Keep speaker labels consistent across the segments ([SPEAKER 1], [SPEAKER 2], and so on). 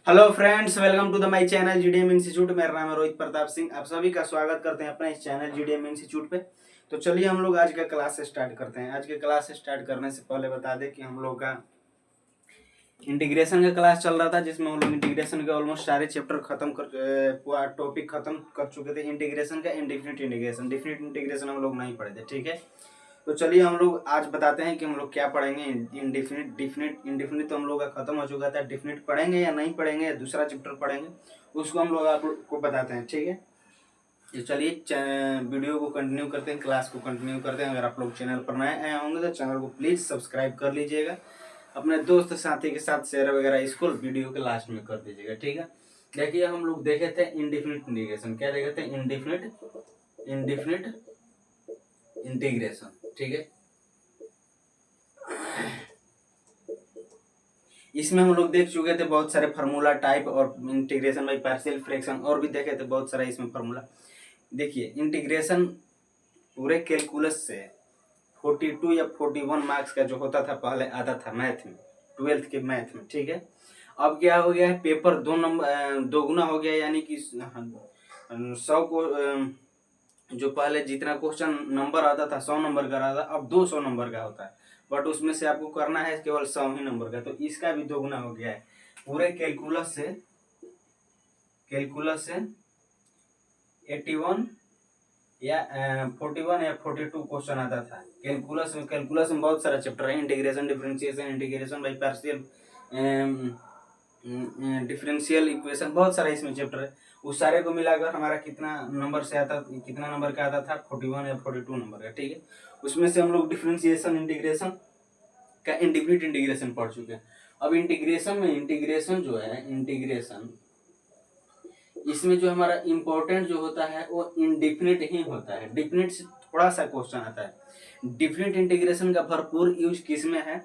[SPEAKER 1] Hello friends, welcome to the my channel GDM institute. मेरा नाम है रोहित प्रताप सिंह। आप सभी का स्वागत करते हैं अपने इस चैनल जीडीएम इंस्टीट्यूट पे। तो चलिए हम लोग आज का क्लास स्टार्ट करते हैं। आज के क्लास स्टार्ट करने से पहले बता दें कि हम लोग का इंटीग्रेशन का क्लास चल रहा था, जिसमें हम लोग इंटीग्रेशन के ऑलमोस्ट सारे चैप्टर खत्म कर टॉपिक खत्म कर चुके थे। इंटीग्रेशन का इंडिफिनिट इंटीग्रेशन, डिफिनिट इंटीग्रेशन हम लोग नहीं पढ़े थे, ठीक है। तो चलिए हम लोग आज बताते हैं कि हम लोग क्या पढ़ेंगे। इंडिफिनिट डिफिनिट इंडिफिनिट तो हम लोग का खत्म हो चुका था। डिफिनिट पढ़ेंगे या नहीं पढ़ेंगे, या दूसरा चैप्टर पढ़ेंगे, उसको हम लोग आपको बताते हैं, ठीक है। तो चलिए वीडियो को कंटिन्यू करते हैं, क्लास को कंटिन्यू करते हैं। अगर आप लोग चैनल पर नए आए होंगे तो चैनल को प्लीज़ सब्सक्राइब कर लीजिएगा। अपने दोस्त साथी के साथ शेयर वगैरह इसको वीडियो के लास्ट में कर दीजिएगा, ठीक है। देखिए हम लोग देखे थे इंडिफिनिट इंटीग्रेशन। क्या देखे थे? इंडिफिनिट इंडिफिनिट इंटीग्रेशन, ठीक है। इसमें हम लोग देख चुके थे बहुत सारे फार्मूला टाइप और इंटीग्रेशन बाई पार्शियल फ्रैक्शन, और भी देखे थे बहुत सारा इसमें फार्मूला। देखिए इंटीग्रेशन पूरे कैलकुलस से 42 या 41 मार्क्स का जो होता था पहले आता था मैथ में, 12th के मैथ में, ठीक है। अब क्या हो गया है, पेपर 2 नंबर दोगुना हो गया, यानी कि 100 को जो पहले जितना क्वेश्चन नंबर आता था 100 नंबर का आता था, अब 200 नंबर का होता है। बट उसमें से आपको करना है केवल 100 ही नंबर का, तो इसका भी दोगुना हो गया है। पूरे कैलकुलस से 81 या 41 या 42 क्वेश्चन आता था कैलकुलस में बहुत सारा चैप्टर है। Integration, differentiation, integration by partial differential equation, बहुत सारा इसमें चैप्टर है। उस सारे को मिलाकर हमारा कितना नंबर का आता था? 41 या 42 नंबर का, ठीक है। उसमें से हम लोग डिफरेंशिएशन इंटीग्रेशन का इंडिफिनिट इंटीग्रेशन पढ़ चुके हैं। अब इंटीग्रेशन जो है, इंटीग्रेशन इसमें जो हमारा इंपॉर्टेंट जो होता है वो इंडिफिनिट ही होता है। डिफिनिट से थोड़ा सा क्वेश्चन आता है। डिफिनिट इंटीग्रेशन का भरपूर यूज किस में है?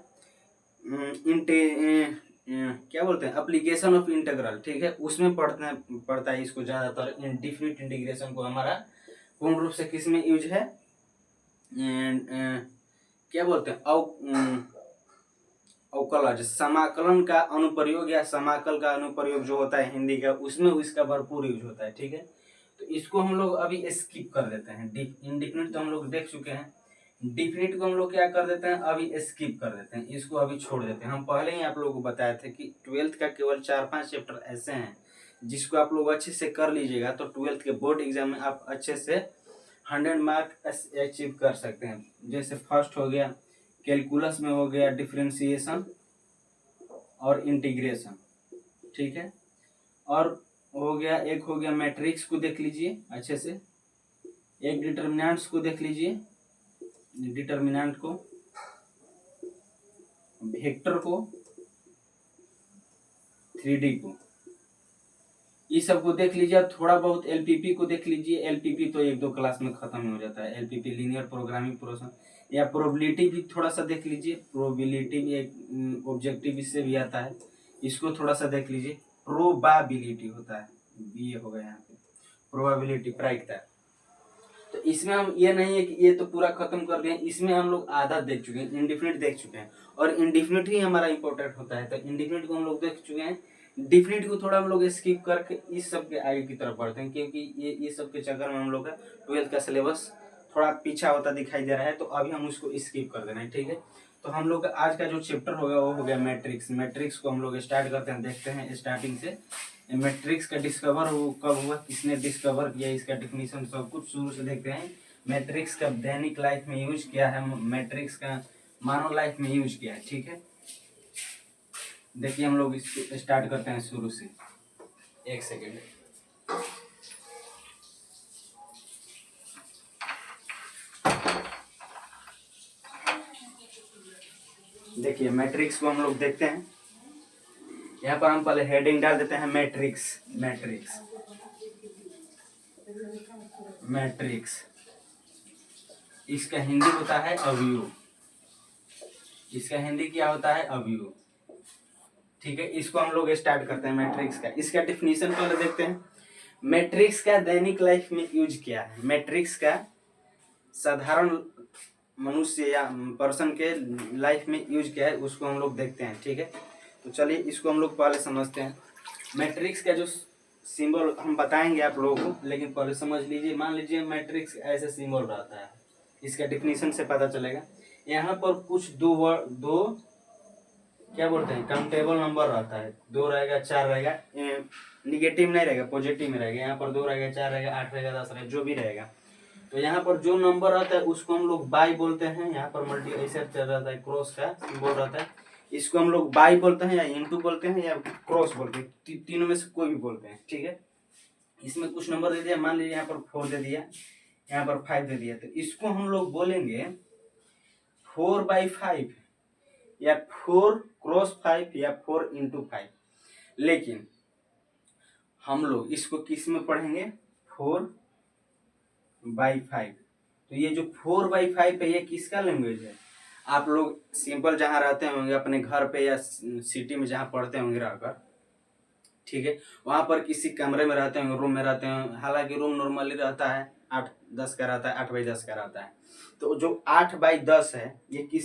[SPEAKER 1] क्या बोलते हैं, एप्लीकेशन ऑफ इंटीग्रल, ठीक है, उसमें पढ़ता है इसको ज्यादातर। डिफिनिट इंटीग्रेशन को हमारा पूर्ण रूप से किस में यूज है? क्या बोलते हैं, अवकलज, समाकलन का अनुप्रयोग या समाकल का अनुप्रयोग जो होता है हिंदी का, उसमें इसका भरपूर यूज होता है, ठीक है। तो इसको हम लोग अभी स्किप कर देते हैं। इंडिफिनिट तो हम लोग देख चुके हैं, डिफिनिट को हम लोग क्या कर देते हैं, अभी स्किप कर देते हैं, इसको अभी छोड़ देते हैं। हम पहले ही आप लोगों को बताए थे कि 12th का केवल 4-5 चैप्टर ऐसे हैं जिसको आप लोग अच्छे से कर लीजिएगा तो 12th के बोर्ड एग्जाम में आप अच्छे से 100 मार्क अचीव कर सकते हैं। जैसे फर्स्ट हो गया कैलकुलस में, हो गया डिफरेंशिएशन और इंटीग्रेशन, ठीक है। और एक हो गया मैट्रिक्स को देख लीजिए अच्छे से, एक डिटर्मिनेंट्स को देख लीजिए, डिटर्मिनेंट को, वेक्टर को, 3D को, ये सब को देख लीजिए। थोड़ा बहुत एलपीपी को देख लीजिए। एलपीपी तो 1-2 क्लास में खत्म हो जाता है। एलपीपी लीनियर प्रोग्रामिंग प्रोसेस, या प्रोबेबिलिटी भी थोड़ा सा देख लीजिए। प्रोबेबिलिटी भी एक ऑब्जेक्टिव इससे भी आता है, इसको थोड़ा सा देख लीजिए। प्रोबेबिलिटी होता है, ये हो गया यहाँ पे प्रोबेबिलिटी, प्रायिकता। तो इसमें हम ये नहीं है कि ये तो पूरा खत्म कर दिए, इसमें हम लोग आधा देख चुके हैं, इंडिफिनिट देख चुके हैं, और इंडिफिनिट ही हमारा इंपॉर्टेंट होता है। तो इंडिफिनिट को हम लोग देख चुके हैं। डिफिनिट को थोड़ा हम लोग स्किप करके इस सब के आगे की तरफ बढ़ते हैं, क्योंकि ये सब के चक्कर में हम लोग का 12th का सिलेबस थोड़ा पीछा होता दिखाई दे रहा है, तो अभी हम उसको स्किप कर देना है, ठीक है। तो हम लोग का आज का जो चैप्टर होगा वो हो गया मैट्रिक्स। मैट्रिक्स को हम लोग स्टार्ट करते हैं, देखते हैं स्टार्टिंग से। मैट्रिक्स का डिस्कवर वो कब हुआ, किसने डिस्कवर किया, इसका डिफिनीशन सब कुछ शुरू से देखते हैं। मैट्रिक्स का दैनिक लाइफ में यूज किया है, मैट्रिक्स का मानव लाइफ में यूज किया है, ठीक है। देखिए हम लोग इसको स्टार्ट करते हैं शुरू से। एक सेकेंड, देखिए मैट्रिक्स को हम लोग देखते हैं। यहाँ पर हम पहले हेडिंग डाल देते हैं मैट्रिक्स। मैट्रिक्स मैट्रिक्स इसका हिंदी होता है अवयव। इसका हिंदी क्या होता है? अवयव, ठीक है। इसको हम लोग स्टार्ट करते हैं मैट्रिक्स का। इसका डिफिनीशन पहले देखते हैं। मैट्रिक्स का दैनिक लाइफ में यूज क्या है? मैट्रिक्स का साधारण मनुष्य या पर्सन के लाइफ में यूज क्या है, उसको हम लोग देखते हैं, ठीक है। तो चलिए इसको हम लोग पहले समझते हैं। मैट्रिक्स का जो सिंबल हम बताएंगे आप लोगों को, लेकिन पहले समझ लीजिए। मान लीजिए मैट्रिक्स ऐसे सिंबल रहता है, इसका डिफिनीशन से पता चलेगा। यहाँ पर कुछ दो क्या बोलते हैं काउंटेबल नंबर रहता है, 2 रहेगा 4 रहेगा, निगेटिव नहीं रहेगा, पॉजिटिव में रहेगा। यहाँ पर 2 रहेगा 4 रहेगा 8 रहेगा 10 रहेगा, जो भी रहेगा। तो यहाँ पर जो नंबर रहता है उसको हम लोग बाई बोलते हैं। यहाँ पर मल्टी ऐसे चल रहता है, क्रॉस का सिंबल रहता है, इसको हम लोग बाई बोलते हैं या इंटू बोलते हैं या क्रॉस बोलते हैं, तीनों में से कोई भी बोलते हैं, ठीक है। इसमें कुछ नंबर दे दिया, मान लीजिए यहाँ पर 4 दे दिया, यहाँ पर 5 दे दिया, तो इसको हम लोग बोलेंगे 4/5 या 4x5 या 4x5। लेकिन हम लोग इसको किस में पढ़ेंगे, 4/5। तो ये जो 4/5 है ये किसका लैंग्वेज है? आप लोग सिंपल जहाँ रहते होंगे अपने घर पे या सिटी में जहाँ पढ़ते होंगे रहकर, ठीक है, वहाँ पर किसी कमरे में रहते होंगे, रूम में रहते होंगे। हालांकि रूम नॉर्मली रहता है 8/10 का रहता है, 8/10 का रहता है। तो जो 8/10 है ये किस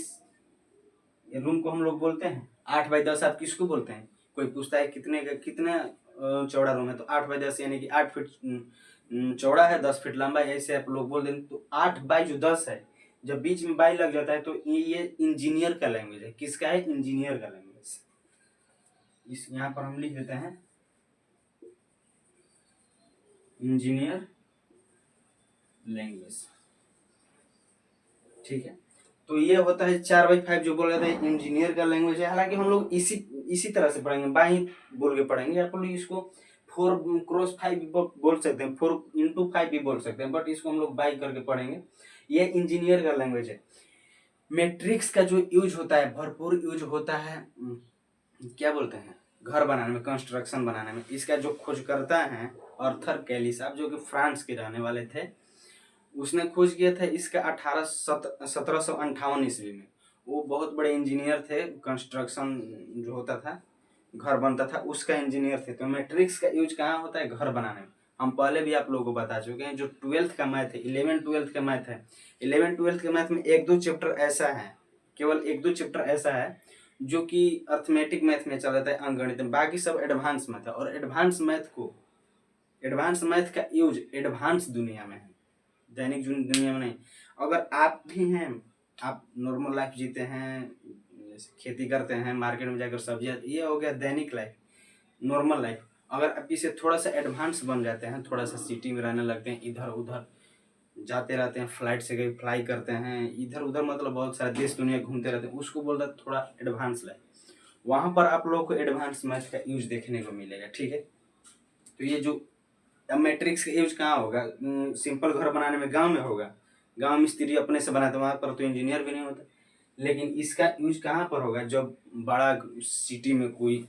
[SPEAKER 1] रूम को हम लोग बोलते हैं? 8/10 आप किसको बोलते हैं? कोई पूछता है कितने चौड़ा रूम है, तो 8/10 यानी कि 8 फीट चौड़ा है, 10 फीट लंबा है, ऐसे आप लोग बोल देंगे। तो 8/10 है, जब बीच में बाई लग जाता है तो ये इंजीनियर का लैंग्वेज है। किसका है? इंजीनियर का लैंग्वेज। इस यहाँ पर हम लिख देते हैं इंजीनियर लैंग्वेज, ठीक है। तो ये होता है 4/5 जो बोल रहे थे, इंजीनियर का लैंग्वेज है। हालांकि हम लोग इसी तरह से पढ़ेंगे, बाई बोल के पढ़ेंगे। आप लोग इसको 4x5 भी बोल सकते हैं, 4x5 भी बोल सकते हैं, बट इसको हम लोग बाई करके पढ़ेंगे। ये इंजीनियर का लैंग्वेज है। मैट्रिक्स का जो यूज होता है, भरपूर यूज होता है, क्या बोलते हैं, घर बनाने में, कंस्ट्रक्शन बनाने में। इसका जो खोज करता है आर्थर कैली साहब, जो कि फ्रांस के रहने वाले थे, उसने खोज किया था इसका 1758 ईस्वी में। वो बहुत बड़े इंजीनियर थे, कंस्ट्रक्शन जो होता था, घर बनता था, उसका इंजीनियर थे। तो मैट्रिक्स का यूज कहाँ होता है? घर बनाने में। हम पहले भी आप लोगों को बता चुके हैं। जो 12th का मैथ है, 11th-12th का मैथ है, 11th-12th के मैथ में 1-2 चैप्टर ऐसा है, केवल 1-2 चैप्टर ऐसा है जो कि अर्थमेटिक मैथ में चल जाता है, अंकगणित में। बाकी सब एडवांस मैथ है। और एडवांस मैथ का यूज एडवांस दुनिया में है, दैनिक दुनिया में नहीं। अगर आप भी हैं, आप नॉर्मल लाइफ जीते हैं, जैसे खेती करते हैं, मार्केट में जाकर सब्जियां, ये हो गया दैनिक लाइफ, नॉर्मल लाइफ। अगर आप इसे थोड़ा सा एडवांस बन जाते हैं, थोड़ा सा सिटी में रहने लगते हैं, इधर उधर जाते रहते हैं, फ्लाइट से कहीं फ्लाई करते हैं, इधर उधर मतलब बहुत सारे देश दुनिया घूमते रहते हैं, उसको बोलता है थोड़ा एडवांस लाइफ। वहां पर आप लोगों को एडवांस मैथ का यूज देखने को मिलेगा, ठीक है। तो ये जो अब मैट्रिक्स का यूज कहाँ होगा? सिंपल घर बनाने में गांव में होगा, गांव मिस्त्री अपने से बनाते, वहां पर तो इंजीनियर भी नहीं होता। लेकिन इसका यूज कहाँ पर होगा? जब बड़ा सिटी में कोई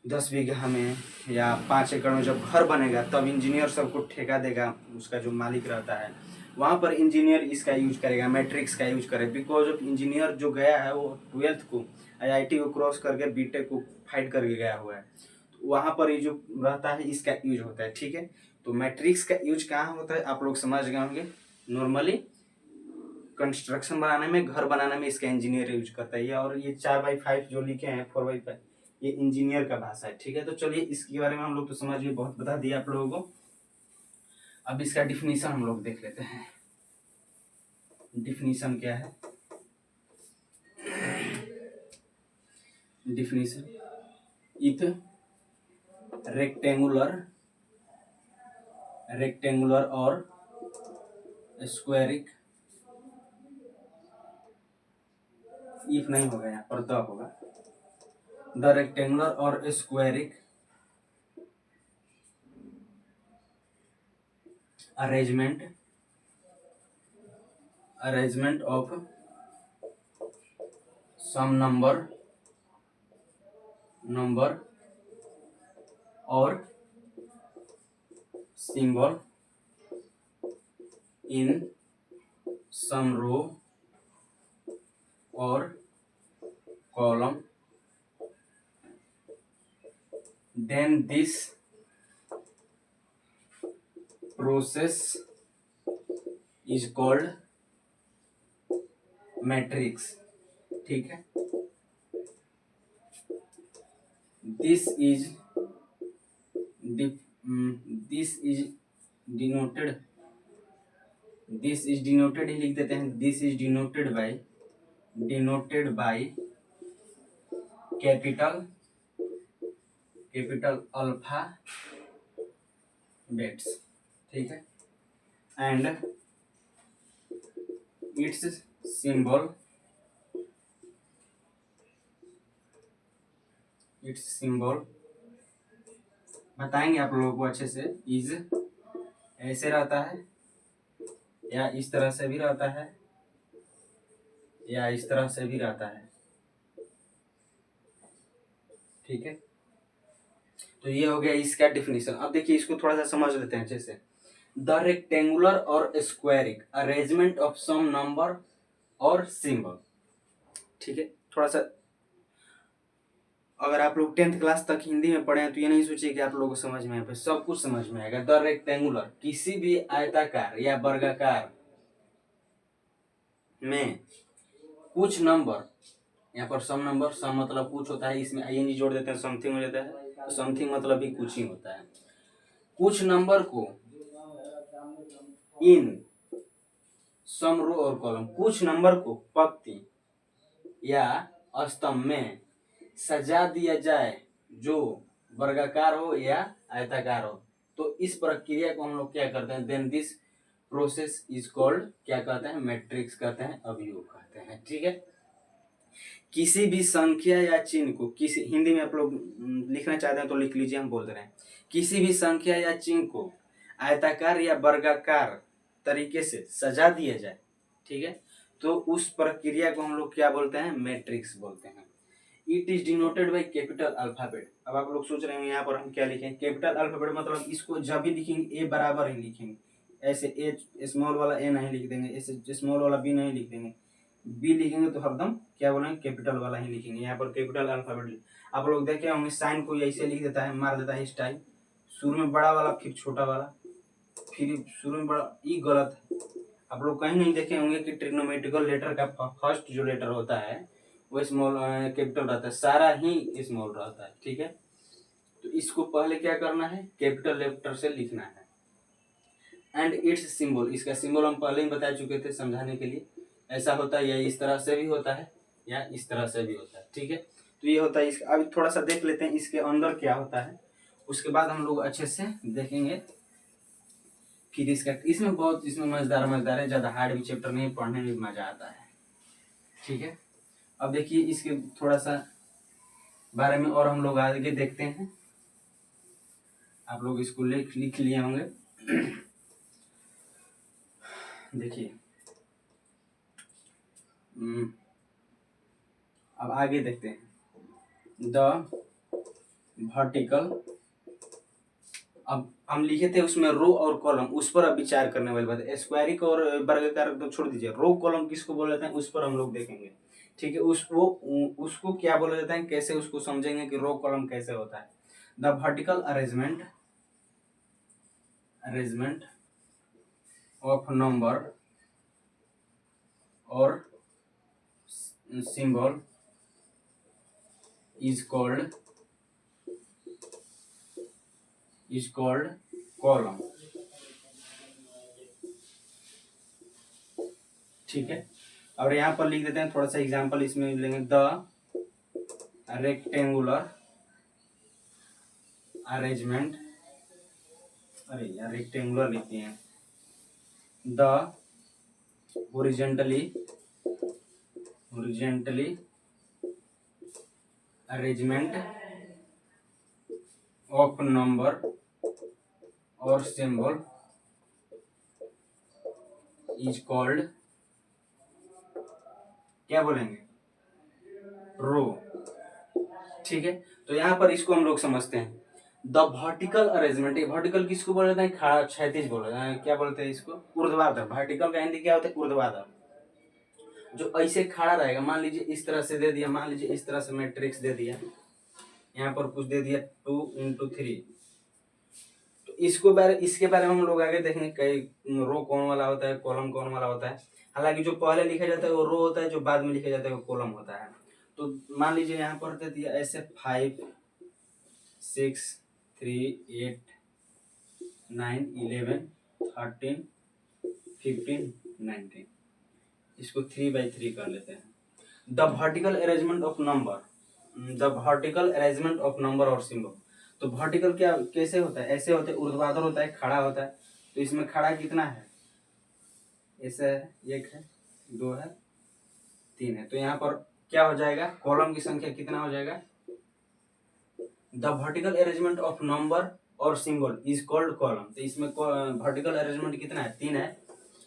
[SPEAKER 1] 10 बीघा में या 5 एकड़ में जब घर बनेगा, तब इंजीनियर सबको ठेका देगा, उसका जो मालिक रहता है, वहां पर इंजीनियर इसका यूज करेगा, मैट्रिक्स का यूज करेगा। बिकॉज ऑफ इंजीनियर जो गया है वो 12th को, IIT को क्रॉस करके बीटेक को फाइट करके गया हुआ है, तो वहां पर ये जो रहता है इसका यूज होता है, ठीक है। तो मैट्रिक्स का यूज कहाँ होता है आप लोग समझ गए होंगे। नॉर्मली कंस्ट्रक्शन बनाने में, घर बनाने में इसका इंजीनियर यूज करता है। और ये 4/5 जो लिखे हैं, 4/5, ये इंजीनियर का भाषा है, ठीक है। तो चलिए इसके बारे में हम लोग तो समझ गए, बहुत बता दिया आप लोगों को। अब इसका डिफिनीशन हम लोग देख लेते हैं। डिफिनीशन क्या है? डिफिनीशन, इथ रेक्टेंगुलर और स्क्वायरिक, इफ नहीं होगा यहाँ पर, द होगा। द रेक्टेंगुलर और स्क्वायरिक arrangement of some number or symbol in some row or column, then this process is called matrix, ठीक है। This is this is denoted, this is denoted ही लिख देते हैं, this is denoted by capital alphabets, ठीक है, and it's symbol बताएंगे आप लोगों को अच्छे से, इज ऐसे रहता है या इस तरह से भी रहता है या इस तरह से भी रहता है, ठीक है। तो ये हो गया इसका डिफिनीशन। अब देखिए इसको थोड़ा सा समझ लेते हैं अच्छे से। द रेक्टेंगुलर और स्क्वायरिक अरेंजमेंट ऑफ सम नंबर और सिंबल, ठीक है। थोड़ा सा अगर आप लोग 10th क्लास तक हिंदी में पढ़े हैं तो ये नहीं सोचिए कि आप लोगों को समझ में आए, सब कुछ समझ में आएगा। द रेक्टेंगुलर किसी भी आयताकार या वर्गाकार में कुछ नंबर, यहाँ पर सम नंबर, सम मतलब कुछ होता है, इसमें आईएनजी जोड़ देते हैं, समथिंग हो जाता है, तो समथिंग मतलब भी कुछ ही होता है। कुछ नंबर को इन सम रो और कॉलम, कुछ नंबर को पंक्ति या स्तंभ में सजा दिया जाए जो वर्गाकार हो या आयताकार हो, तो इस प्रक्रिया को हम लोग क्या करते हैं, then this process is called, क्या कहते हैं, मैट्रिक्स कहते हैं, अवयव कहते हैं, ठीक है। किसी भी संख्या या चिन्ह को, किसी, हिंदी में आप लोग लिखना चाहते हैं तो लिख लीजिए, हम बोल रहे हैं, किसी भी संख्या या चिन्ह को आयताकार या वर्गाकार तरीके से सजा दिया जाए, ठीक है, तो उस प्रक्रिया को हम लोग क्या बोलते हैं, मैट्रिक्स बोलते हैं। It is denoted by capital alphabet. अब आप लोग सोच रहे हैं यहाँ पर हम क्या लिखें, कैपिटल अल्फाबेट मतलब इसको जब भी लिखेंगे ए बराबर ही लिखेंगे, ऐसे ए स्मॉल वाला ए नहीं लिख देंगे, ऐसे स्मॉल वाला बी नहीं लिख देंगे, बी लिखेंगे तो हरदम क्या बोलेंगे, कैपिटल वाला ही लिखेंगे। यहाँ पर कैपिटल अल्फाबेट आप लोग देखे होंगे, साइन को ऐसे लिख देता है, मार देता है स्टाइल, शुरू में बड़ा वाला फिर छोटा वाला, फिर शुरू में बड़ा, ये गलत है। आप लोग कहीं नहीं देखे होंगे कि ट्रिग्नोमेट्रिकल लेटर का फर्स्ट जो लेटर होता है वो स्मॉल कैपिटल रहता है, सारा ही स्मॉल रहता है, ठीक है। तो इसको पहले क्या करना है, कैपिटल लेटर से लिखना है। एंड इट्स सिंबल, इसका सिंबल हम पहले ही बता चुके थे समझाने के लिए, ऐसा होता है या इस तरह से भी होता है या इस तरह से भी होता है, ठीक है। तो ये होता है इसका। अभी थोड़ा सा देख लेते हैं इसके अंदर क्या होता है, उसके बाद हम लोग अच्छे से देखेंगे। फिर इसका, इसमें बहुत, इसमें मजेदार है, ज्यादा हार्ड भी चैप्टर नहीं, पढ़ने में मजा आता है, ठीक है। अब देखिए इसके थोड़ा सा बारे में और हम लोग आगे देखते हैं। आप लोग इसको लिख लिए होंगे। देखिए अब आगे देखते हैं। द वर्टिकल, अब हम लिखे थे उसमें रो और कॉलम, उस पर अब विचार करने वाली बात है। स्क्वायरिक और वर्गाकार तो छोड़ दीजिए, रो कॉलम किसको बोले जाते हैं उस पर हम लोग देखेंगे, ठीक है। उसको क्या बोला जाता है, कैसे उसको समझेंगे कि रो कॉलम कैसे होता है। The vertical arrangement of number और सिंबल इज कॉल्ड कॉलम, ठीक है। और यहाँ पर लिख देते हैं थोड़ा सा एग्जांपल, इसमें लेंगे द रेक्टेंगुलर अरेंजमेंट, अरे यार रेक्टेंगुलर लिखते हैं, the horizontally arrangement of number और symbol is called, क्या बोलेंगे, रो, ठीक है। तो यहाँ पर इसको हम लोग समझते हैं। द वर्टिकल अरेंजमेंट, वर्टिकल किसको बोले जाते हैं, खड़ा क्षैतिज बोले जाते हैं, क्या बोलते हैं इसको, ऊर्ध्वाधर। वर्टिकल का हिंदी क्या होता है, ऊर्ध्वाधर, जो ऐसे खड़ा रहेगा। मान लीजिए इस तरह से दे दिया, मान लीजिए इस तरह से मैट्रिक्स दे दिया, यहाँ पर कुछ दे दिया 2 × 3, तो इसके बारे में हम लोग आगे देखेंगे, कई रो कौन वाला होता है, कॉलम कौन वाला होता है। हालांकि जो पहले लिखा जाता है वो रो होता है, जो बाद में लिखा जाता है वो कॉलम होता है। तो मान लीजिए यहाँ पर दे दिया ऐसे 5 6 3 8 9 11 13 15 19, इसको 3/3 कर लेते हैं। The vertical arrangement of number, the vertical arrangement of number और सिंबल। तो वर्टिकल क्या कैसे होता है, ऐसे होता है, ऊर्ध्वाधर होता है, खड़ा होता है। तो इसमें खड़ा कितना है, ऐसा है, 1 है, 2 है, 3 है। तो यहाँ पर क्या हो जाएगा, कॉलम की संख्या कितना हो जाएगा, the vertical arrangement of number और सिंबल इज कॉल्ड कॉलम। तो इसमें वर्टिकल अरेंजमेंट कितना है, 3 है।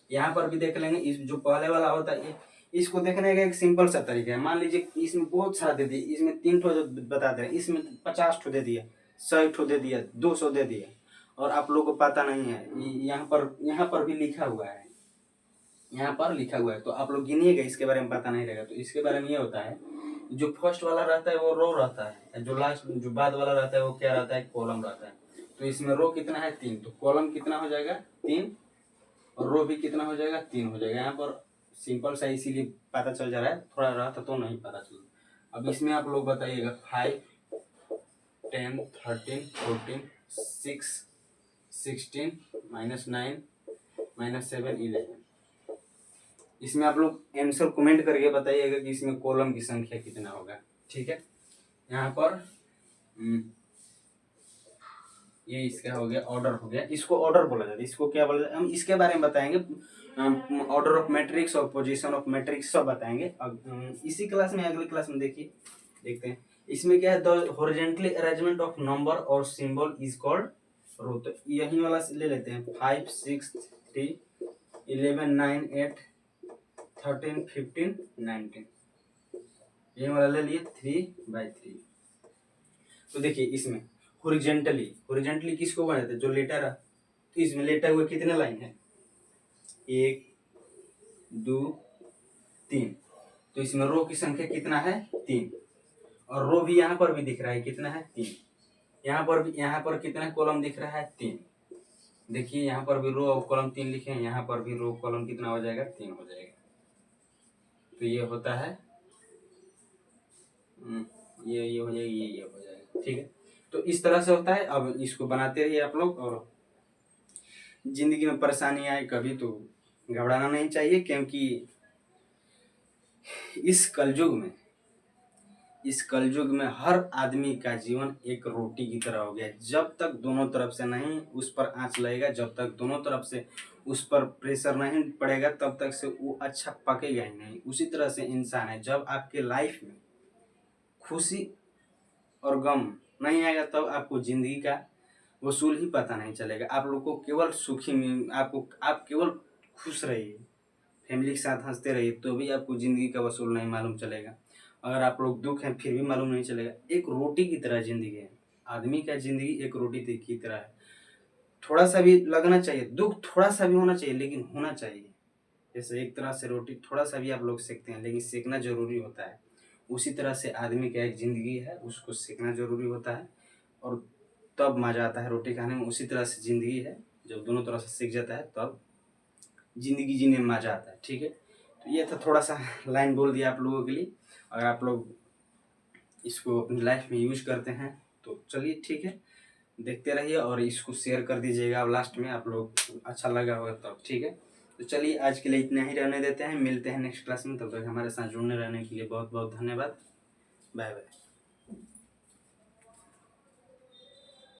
[SPEAKER 1] यहाँ पर भी देख लेंगे, इस जो पहले वाला होता है, इसको देखने का एक सिंपल सा तरीका है। मान लीजिए इसमें बहुत सारा दे दिया, इसमें 3 ठो जो बता दे रहे हैं, इसमें 50 ठो दे दिया, 100 ठो दे दिया, 200 दे दिया, और आप लोगों को पता नहीं है। यहाँ पर भी लिखा हुआ है, यहाँ पर लिखा हुआ है, तो आप लोग गिनिएगा, इसके बारे में पता नहीं रहेगा। तो इसके बारे में ये होता है, जो फर्स्ट वाला रहता है वो रो रहता है, जो लास्ट जो बाद वाला रहता है वो क्या रहता है, कॉलम रहता है। तो इसमें रो कितना है, 3, तो कॉलम कितना हो जाएगा, 3, और रो भी कितना हो जाएगा, 3 हो जाएगा। यहाँ पर सिंपल सा इसीलिए पता चल जा रहा है, थोड़ा रहता तो नहीं पता चल। अब इसमें आप लोग बताइएगा, 5 10 13 14 6 16 -9 -7 11। इसमें आप लोग आंसर कमेंट करके बताइएगा कि इसमें कॉलम की संख्या कितना होगा, ठीक है। यहाँ पर ये इसका हो गया, ऑर्डर हो गया, इसको ऑर्डर बोला जाता है। इसको क्या बोला जाता है, हम इसके बारे में बताएंगे, ऑर्डर ऑफ मैट्रिक्स और पोजीशन ऑफ मैट्रिक्स सब बताएंगे। अब इसी क्लास में, अगली क्लास में देखते हैं। इसमें क्या है, the horizontally arrangement of number और सिंबल इज कॉल्ड रो। तो यही वाला ले लेते हैं, 5 6 3 11 9 8 13 15 19, ये वाला ले लिए 3/3। तो देखिए इसमें हॉरिजॉन्टली किसको बनाते हैं, जो लेटर है। तो इसमें लेटर हुए कितने लाइन है, 1 2 3। तो इसमें रो की संख्या कितना है, 3, और रो भी यहाँ पर भी दिख रहा है, कितना है, 3। यहाँ पर कितना कॉलम दिख रहा है, 3। देखिए यहाँ पर भी रो और कॉलम 3 लिखे हैं, यहाँ पर भी रो कॉलम कितना हो जाएगा, 3 हो जाएगा। तो ये होता है, ये हो जाएगा, ये हो जाएगा, ठीक है। तो इस तरह से होता है। अब इसको बनाते रहिए आप लोग, और जिंदगी में परेशानी आए कभी तो घबराना नहीं चाहिए, क्योंकि इस कलयुग में हर आदमी का जीवन एक रोटी की तरह हो गया। जब तक दोनों तरफ से नहीं उस पर आंच लगेगा, जब तक दोनों तरफ से उस पर प्रेशर नहीं पड़ेगा, तब तक से वो अच्छा पकेगा ही नहीं। उसी तरह से इंसान है, जब आपके लाइफ में खुशी और गम नहीं आएगा, तब आपको जिंदगी का वसूल ही पता नहीं चलेगा। आप लोग को केवल आप केवल खुश रहिए, फैमिली के साथ हंसते रहिए, तो भी आपको जिंदगी का वसूल नहीं मालूम चलेगा। अगर आप लोग दुख हैं फिर भी मालूम नहीं चलेगा। एक रोटी की तरह जिंदगी है, आदमी का जिंदगी एक रोटी की तरह है। थोड़ा सा भी लगना चाहिए, दुख थोड़ा सा भी होना चाहिए, लेकिन होना चाहिए। जैसे एक तरह से रोटी थोड़ा सा भी आप लोग सेकते हैं, लेकिन सेकना जरूरी होता है। उसी तरह से आदमी का एक जिंदगी है, उसको सीखना जरूरी होता है, और तब मजा आता है रोटी खाने में। उसी तरह से जिंदगी है, जब दोनों तरह से सीख जाता है तब जिंदगी जीने में मजा आता है, ठीक है। तो ये था, थोड़ा सा लाइन बोल दिया आप लोगों के लिए। अगर आप लोग इसको अपनी लाइफ में यूज करते हैं तो चलिए ठीक है, देखते रहिए, और इसको शेयर कर दीजिएगा। अब लास्ट में आप लोग अच्छा लगा होगा तब, ठीक है। तो चलिए आज के लिए इतना ही रहने देते हैं, मिलते हैं नेक्स्ट क्लास में। तब तक हमारे साथ जुड़ने रहने के लिए बहुत बहुत धन्यवाद। Bye bye.